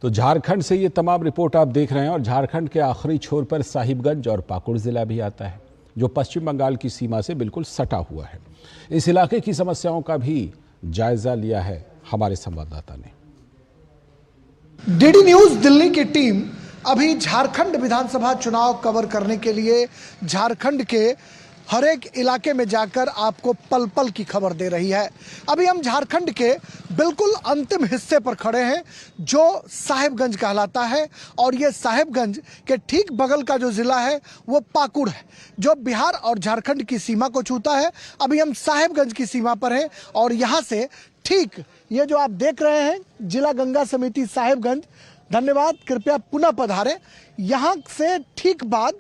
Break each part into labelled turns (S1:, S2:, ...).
S1: तो झारखंड से ये तमाम रिपोर्ट आप देख रहे हैं और झारखंड के आखिरी छोर पर साहिबगंज और पाकुड़ जिला भी आता है जो पश्चिम बंगाल की सीमा से बिल्कुल सटा हुआ है। इस इलाके की समस्याओं का भी जायजा लिया है हमारे संवाददाता ने।
S2: डीडी न्यूज दिल्ली की टीम अभी झारखंड विधानसभा चुनाव कवर करने के लिए झारखंड के हर एक इलाके में जाकर आपको पल पल की खबर दे रही है। अभी हम झारखंड के बिल्कुल अंतिम हिस्से पर खड़े हैं जो साहिबगंज कहलाता है और ये साहिबगंज के ठीक बगल का जो जिला है वो पाकुड़ है जो बिहार और झारखंड की सीमा को छूता है। अभी हम साहिबगंज की सीमा पर हैं और यहाँ से ठीक ये जो आप देख रहे हैं जिला गंगा समिति साहिबगंज, धन्यवाद, कृपया पुनः पधारें। यहाँ से ठीक बाद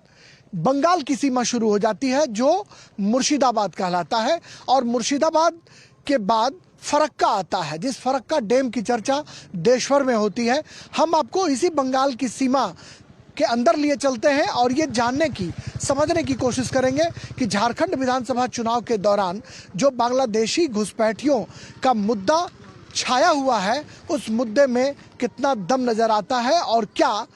S2: बंगाल की सीमा शुरू हो जाती है जो मुर्शिदाबाद कहलाता है और मुर्शिदाबाद के बाद फरक्का आता है जिस फरक्का डैम की चर्चा देश भर में होती है। हम आपको इसी बंगाल की सीमा के अंदर लिए चलते हैं और ये जानने की समझने की कोशिश करेंगे कि झारखंड विधानसभा चुनाव के दौरान जो बांग्लादेशी घुसपैठियों का मुद्दा छाया हुआ है उस मुद्दे में कितना दम नजर आता है और क्या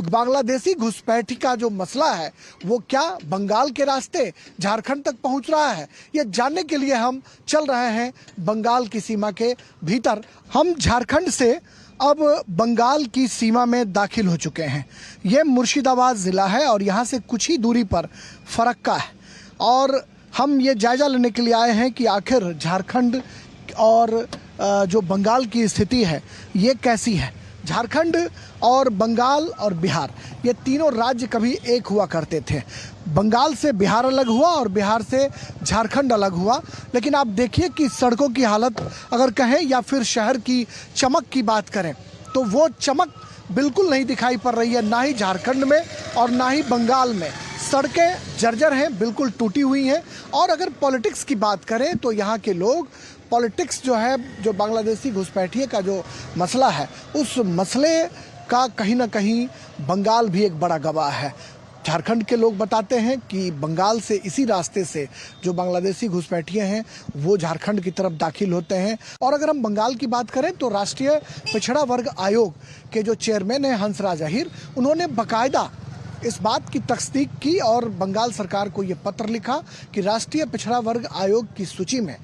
S2: बांग्लादेशी घुसपैठी का जो मसला है वो क्या बंगाल के रास्ते झारखंड तक पहुंच रहा है, ये जानने के लिए हम चल रहे हैं बंगाल की सीमा के भीतर। हम झारखंड से अब बंगाल की सीमा में दाखिल हो चुके हैं। ये मुर्शिदाबाद ज़िला है और यहाँ से कुछ ही दूरी पर फरक्का है और हम ये जायज़ा लेने के लिए आए हैं कि आखिर झारखंड और जो बंगाल की स्थिति है ये कैसी है। झारखंड और बंगाल और बिहार ये तीनों राज्य कभी एक हुआ करते थे। बंगाल से बिहार अलग हुआ और बिहार से झारखंड अलग हुआ, लेकिन आप देखिए कि सड़कों की हालत अगर कहें या फिर शहर की चमक की बात करें तो वो चमक बिल्कुल नहीं दिखाई पड़ रही है, ना ही झारखंड में और ना ही बंगाल में। सड़कें जर्जर हैं, बिल्कुल टूटी हुई हैं। और अगर पॉलिटिक्स की बात करें तो यहाँ के लोग पॉलिटिक्स जो है, जो बांग्लादेशी घुसपैठिए का जो मसला है उस मसले का कहीं ना कहीं बंगाल भी एक बड़ा गवाह है। झारखंड के लोग बताते हैं कि बंगाल से इसी रास्ते से जो बांग्लादेशी घुसपैठिए हैं वो झारखंड की तरफ दाखिल होते हैं। और अगर हम बंगाल की बात करें तो राष्ट्रीय पिछड़ा वर्ग आयोग के जो चेयरमैन हैं हंसराज अहीर, उन्होंने बाकायदा इस बात की तस्दीक की और बंगाल सरकार को ये पत्र लिखा कि राष्ट्रीय पिछड़ा वर्ग आयोग की सूची में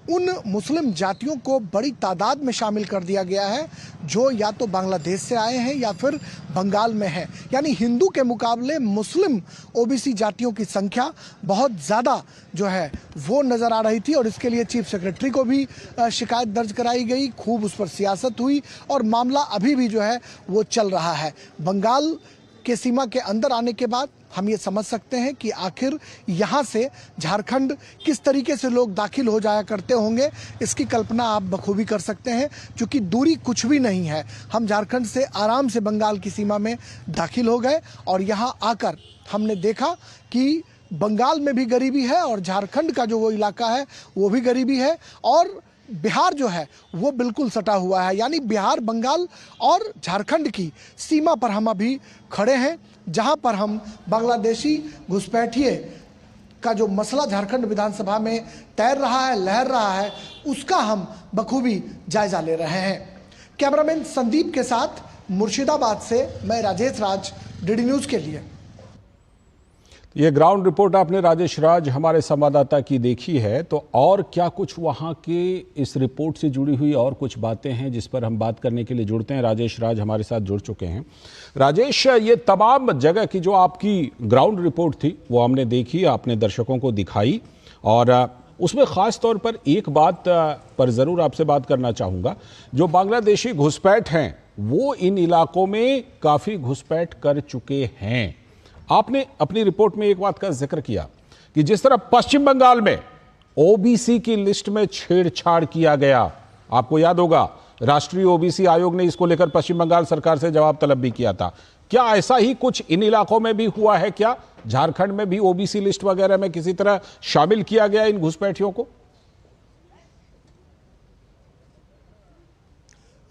S2: उन मुस्लिम जातियों को बड़ी तादाद में शामिल कर दिया गया है जो या तो बांग्लादेश से आए हैं या फिर बंगाल में हैं। यानी हिंदू के मुकाबले मुस्लिम ओबीसी जातियों की संख्या बहुत ज़्यादा जो है वो नज़र आ रही थी और इसके लिए चीफ सेक्रेटरी को भी शिकायत दर्ज कराई गई, खूब उस पर सियासत हुई और मामला अभी भी जो है वो चल रहा है। बंगाल के सीमा के अंदर आने के बाद हम ये समझ सकते हैं कि आखिर यहाँ से झारखंड किस तरीके से लोग दाखिल हो जाया करते होंगे, इसकी कल्पना आप बखूबी कर सकते हैं। क्योंकि दूरी कुछ भी नहीं है, हम झारखंड से आराम से बंगाल की सीमा में दाखिल हो गए और यहाँ आकर हमने देखा कि बंगाल में भी गरीबी है और झारखंड का जो वो इलाका है वो भी गरीबी है और बिहार जो है वो बिल्कुल सटा हुआ है। यानी बिहार, बंगाल और झारखंड की सीमा पर हम अभी खड़े हैं जहां पर हम बांग्लादेशी घुसपैठिए का जो मसला झारखंड विधानसभा में तैर रहा है, लहर रहा है, उसका हम बखूबी जायजा ले रहे हैं। कैमरामैन संदीप के साथ मुर्शिदाबाद से मैं राजेश राज, डीडी न्यूज़ के लिए।
S1: ये ग्राउंड रिपोर्ट आपने राजेश राज हमारे संवाददाता की देखी है, तो और क्या कुछ वहाँ के इस रिपोर्ट से जुड़ी हुई और कुछ बातें हैं जिस पर हम बात करने के लिए जुड़ते हैं। राजेश राज हमारे साथ जुड़ चुके हैं। राजेश, ये तमाम जगह की जो आपकी ग्राउंड रिपोर्ट थी वो हमने देखी, आपने दर्शकों को दिखाई और उसमें ख़ास तौर पर एक बात पर ज़रूर आपसे बात करना चाहूँगा। जो बांग्लादेशी घुसपैठ हैं वो इन इलाकों में काफ़ी घुसपैठ कर चुके हैं। आपने अपनी रिपोर्ट में एक बात का जिक्र किया कि जिस तरह पश्चिम बंगाल में ओबीसी की लिस्ट में छेड़छाड़ किया गया, आपको याद होगा राष्ट्रीय ओबीसी आयोग ने इसको लेकर पश्चिम बंगाल सरकार से जवाब तलब भी किया था। क्या ऐसा ही कुछ इन इलाकों में भी हुआ है? क्या झारखंड में भी ओबीसी लिस्ट वगैरह में किसी तरह शामिल किया गया इन घुसपैठियों को?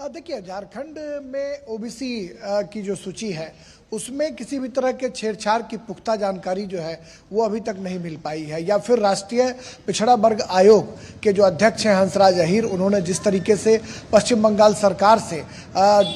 S2: देखिए, झारखंड में ओबीसी की जो सूची है उसमें किसी भी तरह के छेड़छाड़ की पुख्ता जानकारी जो है वो अभी तक नहीं मिल पाई है, या फिर राष्ट्रीय पिछड़ा वर्ग आयोग के जो अध्यक्ष हैं हंसराज अहीर, उन्होंने जिस तरीके से पश्चिम बंगाल सरकार से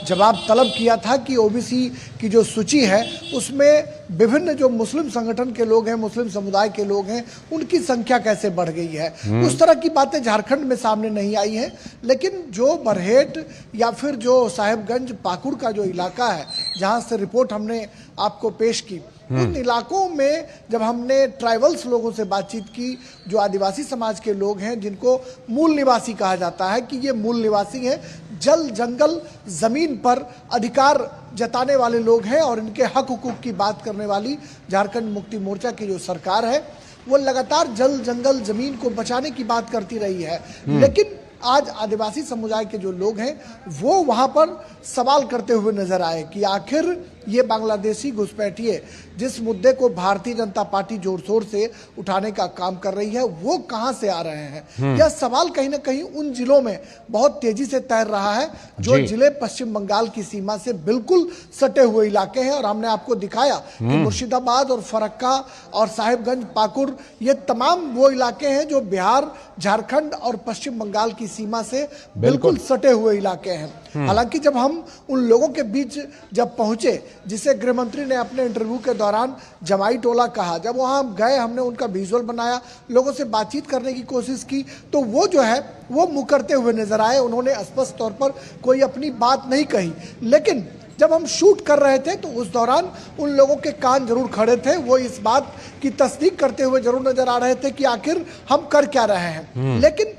S2: जवाब तलब किया था कि ओबीसी की जो सूची है उसमें विभिन्न जो मुस्लिम संगठन के लोग हैं, मुस्लिम समुदाय के लोग हैं, उनकी संख्या कैसे बढ़ गई है, उस तरह की बातें झारखंड में सामने नहीं आई हैं। लेकिन जो बरहेट या फिर जो साहेबगंज पाकुड़ का जो इलाका है जहां से रिपोर्ट हमने आपको पेश की, उन इलाकों में जब हमने ट्राइबल्स लोगों से बातचीत की, जो आदिवासी समाज के लोग हैं जिनको मूल निवासी कहा जाता है कि ये मूल निवासी हैं, जल जंगल जमीन पर अधिकार जताने वाले लोग हैं और इनके हक हुकूक की बात करने वाली झारखंड मुक्ति मोर्चा की जो सरकार है वो लगातार जल जंगल जमीन को बचाने की बात करती रही है। लेकिन आज आदिवासी समुदाय के जो लोग हैं वो वहां पर सवाल करते हुए नजर आए कि आखिर ये बांग्लादेशी घुसपैठिए जिस मुद्दे को भारतीय जनता पार्टी जोर शोर से उठाने का काम कर रही है वो कहां से आ रहे हैं। यह सवाल कहीं ना कहीं उन जिलों में बहुत तेजी से तैर रहा है जो जिले पश्चिम बंगाल की सीमा से बिल्कुल सटे हुए इलाके हैं। और हमने आपको दिखाया कि मुर्शिदाबाद और फरक्का और साहिबगंज पाकुड़ ये तमाम वो इलाके हैं जो बिहार, झारखंड और पश्चिम बंगाल की सीमा से बिल्कुल सटे हुए इलाके हैं। हालांकि जब हम उन लोगों के बीच जब पहुंचे, जिसे गृह मंत्री ने अपने इंटरव्यू के दौरान जमाई टोला कहा, जब वहां हम गए, हमने उनका विजुअल बनाया, लोगों से बातचीत करने की कोशिश की, तो वो जो है वो मुकरते हुए नजर आए। उन्होंने स्पष्ट तौर पर कोई अपनी बात नहीं कही। लेकिन जब हम शूट कर रहे थे तो उस दौरान उन लोगों के कान जरूर खड़े थे, वो इस बात की तस्दीक करते हुए जरूर नजर आ रहे थे कि आखिर हम कर क्या रहे हैं। लेकिन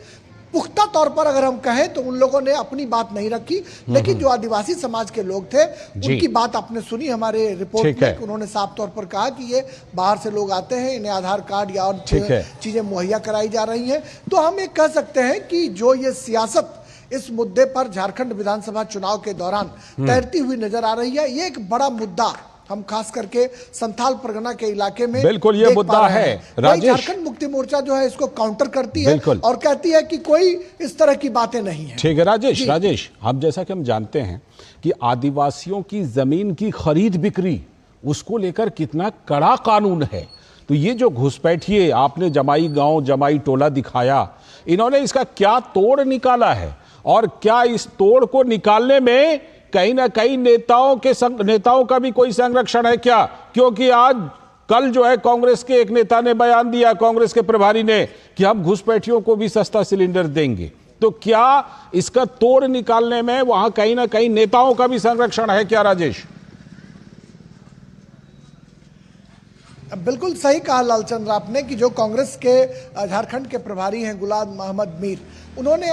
S2: पुख्ता तौर पर अगर हम कहें तो उन लोगों ने अपनी बात नहीं रखी। लेकिन जो आदिवासी समाज के लोग थे उनकी बात आपने सुनी हमारे रिपोर्ट में। उन्होंने साफ तौर पर कहा कि ये बाहर से लोग आते हैं, इन्हें आधार कार्ड या और चीजें मुहैया कराई जा रही हैं। तो हम ये कह सकते हैं कि जो ये सियासत इस मुद्दे पर झारखंड विधानसभा चुनाव के दौरान तैरती हुई नजर आ रही है, ये एक बड़ा मुद्दा हम खास करके संथाल परगना के इलाके में
S1: बिल्कुल ये मुद्दा है। राजेश,
S2: झारखंड मुक्ति मोर्चा जो है इसको काउंटर करती है और कहती है कि कोई इस तरह की बातें नहीं है।
S1: ठीक है राजेश, हम जैसा कि हम जानते हैं कि आदिवासियों की जमीन की खरीद बिक्री उसको लेकर कितना कड़ा कानून है। तो ये जो घुसपैठिए आपने जमाई गांव, जमाई टोला दिखाया, इन्होंने इसका क्या तोड़ निकाला है और क्या इस तोड़ को निकालने में कहीं ना कहीं नेताओं का भी कोई संरक्षण है क्या? क्योंकि कल जो है कांग्रेस के एक नेता ने बयान दिया, कांग्रेस के प्रभारी ने, कि हम घुसपैठियों को भी सस्ता सिलेंडर देंगे। तो क्या इसका तोड़ निकालने में वहां कहीं ना कहीं नेताओं का भी संरक्षण है क्या राजेश?
S2: बिल्कुल सही कहा लालचंद्र आपने कि जो कांग्रेस के झारखंड के प्रभारी हैं गुलाम मोहम्मद मीर, उन्होंने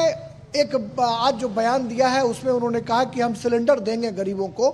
S2: एक आज जो बयान दिया है उसमें उन्होंने कहा कि हम सिलेंडर देंगे गरीबों को,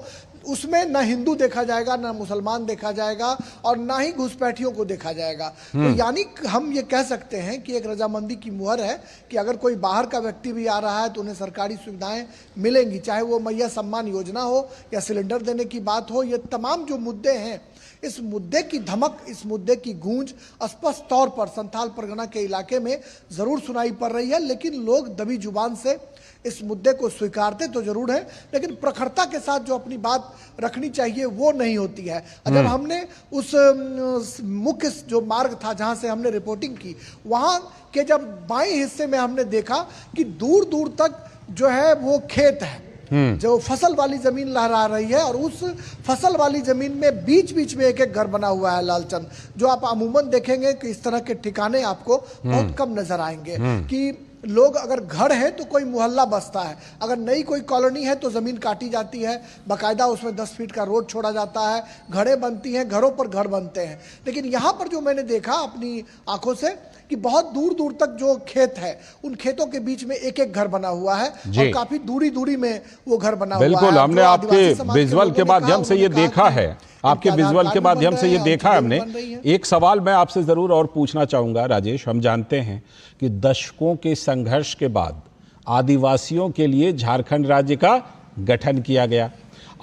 S2: उसमें ना हिंदू देखा जाएगा, ना मुसलमान देखा जाएगा और ना ही घुसपैठियों को देखा जाएगा। तो यानी हम ये कह सकते हैं कि एक रजामंदी की मुहर है कि अगर कोई बाहर का व्यक्ति भी आ रहा है तो उन्हें सरकारी सुविधाएं मिलेंगी, चाहे वो मैया सम्मान योजना हो या सिलेंडर देने की बात हो। ये तमाम जो मुद्दे हैं, इस मुद्दे की धमक, इस मुद्दे की गूंज स्पष्ट तौर पर संथाल परगना के इलाके में जरूर सुनाई पड़ रही है। लेकिन लोग दबी जुबान से इस मुद्दे को स्वीकारते तो जरूर है, लेकिन प्रखरता के साथ जो अपनी बात रखनी चाहिए वो नहीं होती है। जब हमने उस मुख्य जो मार्ग था जहां से हमने रिपोर्टिंग की, वहां के जब बाएं हिस्से में हमने देखा कि दूर दूर तक जो है वो खेत है, जो फसल वाली जमीन लहरा रही है, और उस फसल वाली जमीन में बीच बीच में एक एक घर बना हुआ है लालचंद, जो आप अमूमन देखेंगे कि इस तरह के ठिकाने आपको बहुत कम नजर आएंगे। कि लोग अगर घर है तो कोई मोहल्ला बसता है, अगर नई कोई कॉलोनी है तो जमीन काटी जाती है, बाकायदा उसमें 10 फीट का रोड छोड़ा जाता है, घरें बनती हैं, घरों पर घर बनते हैं। लेकिन यहाँ पर जो मैंने देखा अपनी आंखों से कि बहुत दूर दूर तक जो खेत है, उन खेतों के बीच में एक एक घर बना हुआ है और काफी दूरी दूरी में वो घर बना हुआ है।
S1: बिल्कुल, हमने आपके विजुअल के माध्यम से ये देखा है, आपके विजुअल के माध्यम से ये देखा हमने। एक सवाल मैं आपसे जरूर और पूछना चाहूंगा राजेश, हम जानते हैं कि दशकों के संघर्ष के बाद आदिवासियों के लिए झारखंड राज्य का गठन किया गया।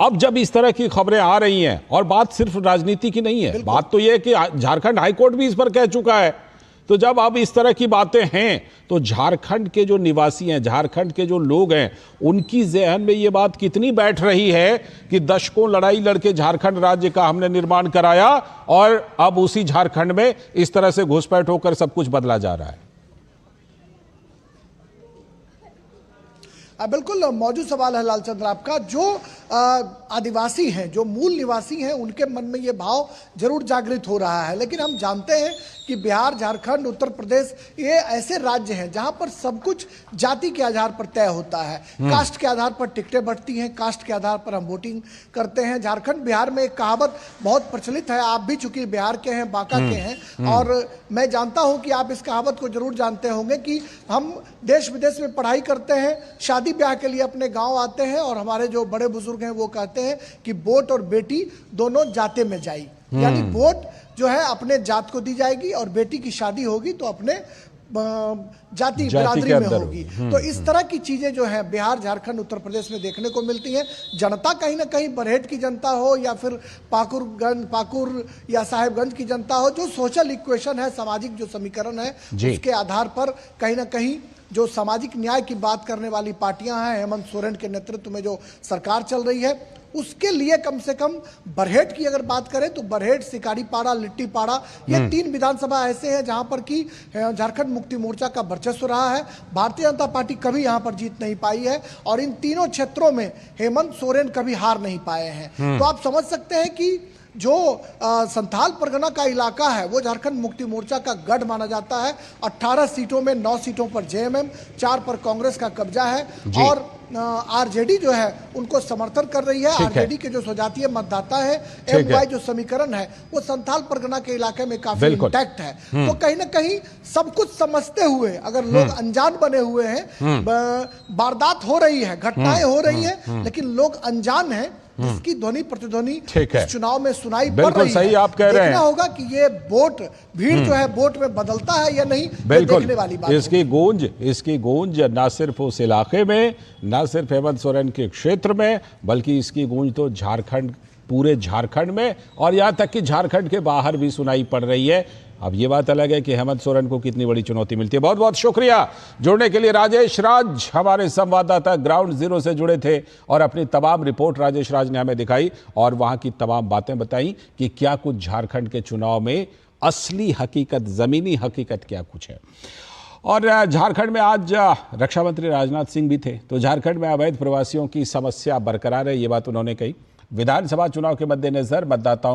S1: अब जब इस तरह की खबरें आ रही हैं, और बात सिर्फ राजनीति की नहीं है, बात तो यह है कि झारखंड हाईकोर्ट भी इस पर कह चुका है तो जब अब इस तरह की बातें हैं तो झारखंड के जो निवासी हैं, झारखंड के जो लोग हैं, उनकी ज़हन में ये बात कितनी बैठ रही है कि दशकों लड़ाई लड़के झारखंड राज्य का हमने निर्माण कराया और अब उसी झारखंड में इस तरह से घुसपैठ होकर सब कुछ बदला जा रहा है।
S2: बिल्कुल मौजूद सवाल है लालचंद्र आपका। जो आदिवासी हैं, जो मूल निवासी हैं, उनके मन में ये भाव जरूर जागृत हो रहा है। लेकिन हम जानते हैं कि बिहार, झारखंड, उत्तर प्रदेश ये ऐसे राज्य हैं जहां पर सब कुछ जाति के आधार पर तय होता है। कास्ट के आधार पर टिकटें बढ़ती हैं, कास्ट के आधार पर हम वोटिंग करते हैं। झारखंड, बिहार में एक कहावत बहुत प्रचलित है, आप भी चूंकि बिहार के हैं, बांका के हैं, और मैं जानता हूं कि आप इस कहावत को जरूर जानते होंगे कि हम देश विदेश में पढ़ाई करते हैं, शादी ब्याह के लिए अपने गांव आते हैं और हमारे जो बड़े बुजुर्ग हैं वो कहते हैं कि वोट और बेटी दोनों जाते में जाई, यानी वोट जो है अपने जात को दी जाएगी और बेटी की शादी होगी तो अपने जाति बिरादरी में होगी। तो इस तरह की चीजें जो है बिहार, झारखंड, उत्तर प्रदेश में देखने को मिलती हैं। जनता कहीं ना कहीं बरहेट की जनता हो या फिर पाकुर या साहेबगंज की जनता हो, जो सोशल इक्वेशन है, सामाजिक जो समीकरण है, उसके आधार पर कहीं ना कहीं जो सामाजिक न्याय की बात करने वाली पार्टियां हैं, हेमंत सोरेन के नेतृत्व में जो सरकार चल रही है, उसके लिए कम से कम बरहेट की अगर बात करें तो बरहेट, सिकारीपाड़ा, लिट्टीपाड़ा, ये 3 विधानसभा ऐसे हैं जहां पर कि झारखंड मुक्ति मोर्चा का वर्चस्व रहा है। भारतीय जनता पार्टी कभी यहां पर जीत नहीं पाई है और इन तीनों क्षेत्रों में हेमंत सोरेन कभी हार नहीं पाए हैं। तो आप समझ सकते हैं कि जो संथाल परगना का इलाका है वो झारखंड मुक्ति मोर्चा का गढ़ माना जाता है। 18 सीटों में 9 सीटों पर जेएमएम, 4 पर कांग्रेस का कब्जा है और आरजेडी जो है उनको समर्थन कर रही है। आरजेडी के जो स्वजातीय मतदाता है, एमवाई जो समीकरण है, वो संथाल परगना के इलाके में काफी इंटैक्ट है। तो कहीं ना कहीं सब कुछ समझते हुए अगर लोग अनजान बने हुए हैं, वारदात हो रही है, घटनाएं हो रही है, लेकिन लोग अनजान हैं, जिसकी ध्वनि प्रतिध्वनि इस चुनाव में सुनाई पड़ रही है।
S1: सही आप कह रहे हैं।
S2: देखना होगा कि ये वोट भीड़ जो है वोट में बदलता है या नहीं, देखने वाली बात।
S1: इसकी गूंज ना सिर्फ उस इलाके में, ना सिर्फ हेमंत सोरेन के क्षेत्र में, बल्कि इसकी गूंज तो झारखंड, पूरे झारखंड में और यहाँ तक कि झारखंड के बाहर भी सुनाई पड़ रही है। अब ये बात अलग है कि हेमंत सोरेन को कितनी बड़ी चुनौती मिलती है। बहुत बहुत शुक्रिया जुड़ने के लिए राजेश राज, हमारे संवाददाता ग्राउंड जीरो से जुड़े थे और अपनी तमाम रिपोर्ट राजेश राज ने हमें दिखाई और वहां की तमाम बातें बताई कि क्या कुछ झारखंड के चुनाव में असली हकीकत, जमीनी हकीकत क्या कुछ है। और झारखंड में आज रक्षा मंत्री राजनाथ सिंह भी थे, तो झारखंड में अवैध प्रवासियों की समस्या बरकरार है, ये बात उन्होंने कही। विधानसभा चुनाव के मद्देनजर मतदाताओं